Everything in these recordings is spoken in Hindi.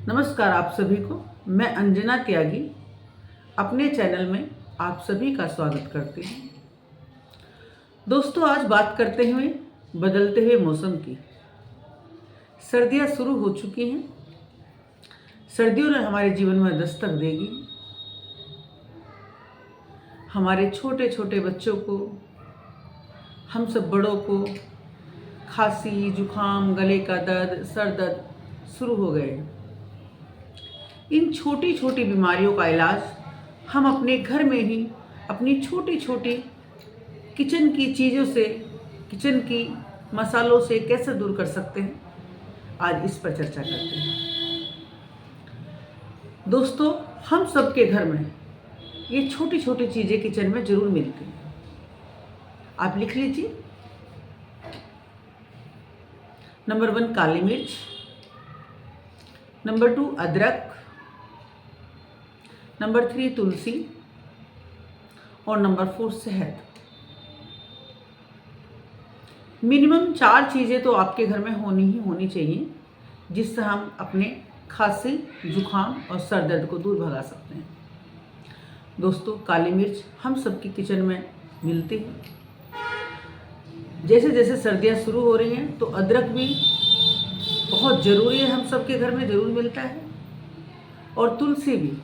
नमस्कार आप सभी को। मैं अंजना त्यागी अपने चैनल में आप सभी का स्वागत करती हूँ। दोस्तों, आज बात करते हुए बदलते हुए मौसम की। सर्दियाँ शुरू हो चुकी हैं। सर्दियों ने हमारे जीवन में दस्तक देगी। हमारे छोटे छोटे बच्चों को, हम सब बड़ों को खांसी, जुखाम, गले का दर्द, सर दर्द शुरू हो गए हैं। इन छोटी छोटी बीमारियों का इलाज हम अपने घर में ही अपनी छोटी छोटी किचन की चीज़ों से, किचन की मसालों से कैसे दूर कर सकते हैं, आज इस पर चर्चा करते हैं। दोस्तों, हम सबके घर में ये छोटी छोटी चीज़ें किचन में ज़रूर मिलती हैं। आप लिख लीजिए। नंबर 1 काली मिर्च, नंबर 2 अदरक, नंबर 3 तुलसी और नंबर 4 शहद। मिनिमम 4 चीज़ें तो आपके घर में होनी चाहिए, जिससे हम अपने खांसी, जुखाम और सर दर्द को दूर भगा सकते हैं। दोस्तों, काली मिर्च हम सबकी किचन में मिलती है। जैसे जैसे सर्दियाँ शुरू हो रही हैं तो अदरक भी बहुत ज़रूरी है, हम सबके घर में ज़रूर मिलता है। और तुलसी भी,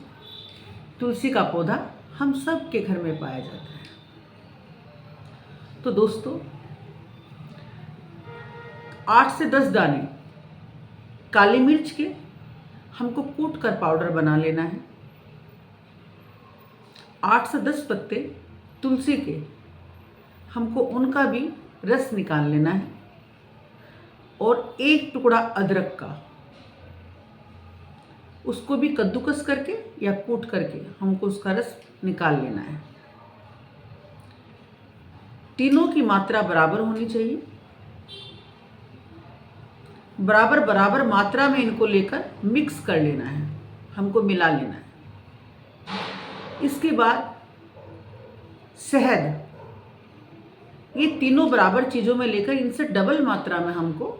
तुलसी का पौधा हम सब के घर में पाया जाता है। तो दोस्तों, 8 से 10 दाने काली मिर्च के हमको कूट कर पाउडर बना लेना है। 8 से 10 पत्ते तुलसी के हमको उनका भी रस निकाल लेना है। और 1 टुकड़ा अदरक का, उसको भी कद्दूकस करके या कूट करके हमको उसका रस निकाल लेना है। तीनों की मात्रा बराबर होनी चाहिए। बराबर बराबर मात्रा में इनको लेकर मिक्स कर लेना है, हमको मिला लेना है। इसके बाद शहद, ये तीनों बराबर चीज़ों में लेकर इनसे डबल मात्रा में हमको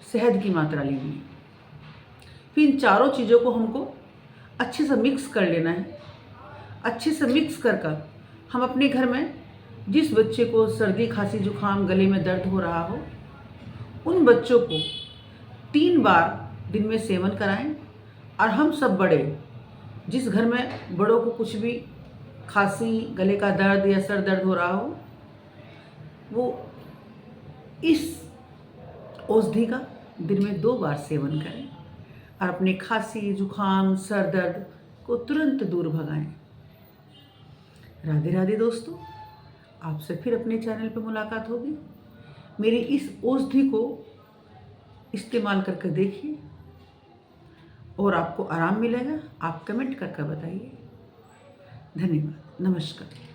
शहद की मात्रा लेनी है। फिर इन चारों चीज़ों को हमको अच्छे से मिक्स कर लेना है। अच्छे से मिक्स कर हम अपने घर में जिस बच्चे को सर्दी, खांसी, जुखाम, गले में दर्द हो रहा हो, उन बच्चों को 3 बार दिन में सेवन कराएं। और हम सब बड़े, जिस घर में बड़ों को कुछ भी खांसी, गले का दर्द या सर दर्द हो रहा हो, वो इस औषधि का दिन में 2 बार सेवन करें और अपने खांसी, जुखाम, सर दर्द को तुरंत दूर भगाएं। राधे राधे दोस्तों, आपसे फिर अपने चैनल पर मुलाकात होगी। मेरी इस औषधि को इस्तेमाल करके देखिए और आपको आराम मिलेगा। आप कमेंट करके बताइए। धन्यवाद। नमस्कार।